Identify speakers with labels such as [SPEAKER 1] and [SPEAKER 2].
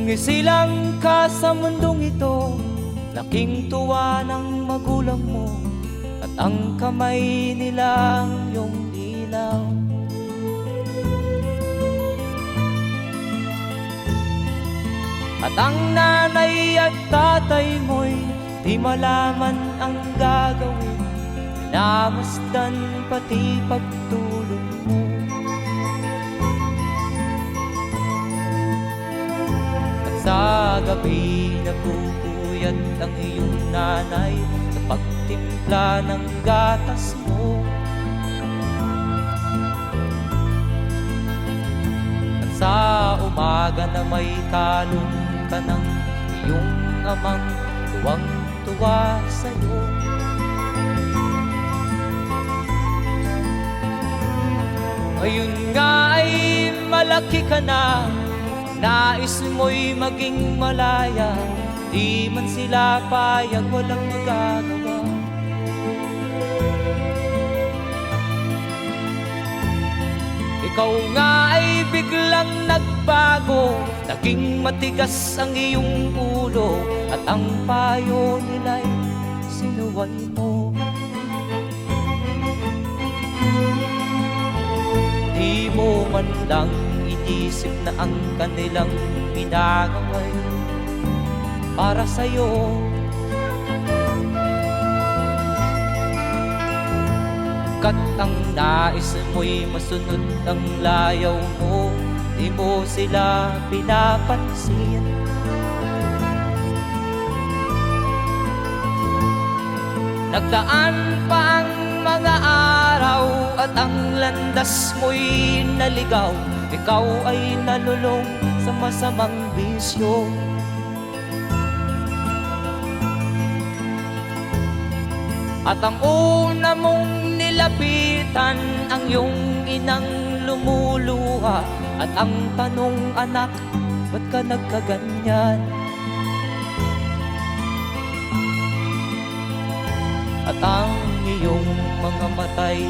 [SPEAKER 1] Nung isilang ka sa mundong ito, laking tuwa ng magulang mo, at ang kamay nila ang iyong ilaw. At ang nanay at tatay mo'y di malaman ang gagawin, pinamasdan pati pagtulog mo. At sa gabi nagpupuyat ang iyong nanay sa pagtimpla ng gatas mo. At sa umaga na may kalong ka ng iyong amang tuwang-tuwa sa'yo. Ngayon nga ay malaki ka na, nais mo'y maging malaya, di man sila payag, walang magagawa. Ikaw nga ay biglang nagbago, naging matigas ang iyong ulo, at ang payo nila'y sinuway mo. Di mo man lang inisip na ang kanilang ginagawa'y para sa'yo. Kat ang nais mo'y masunod ang layaw mo, di mo sila pinapansin. Nagdaan pa ang mga araw at ang landas mo'y naligaw, ikaw ay nalulong sa masamang bisyo. At ang una mong nilapitan ang iyong inang lumuluha, at ang tanong, anak, ba't ka nagkaganyan? At ang iyong mga matay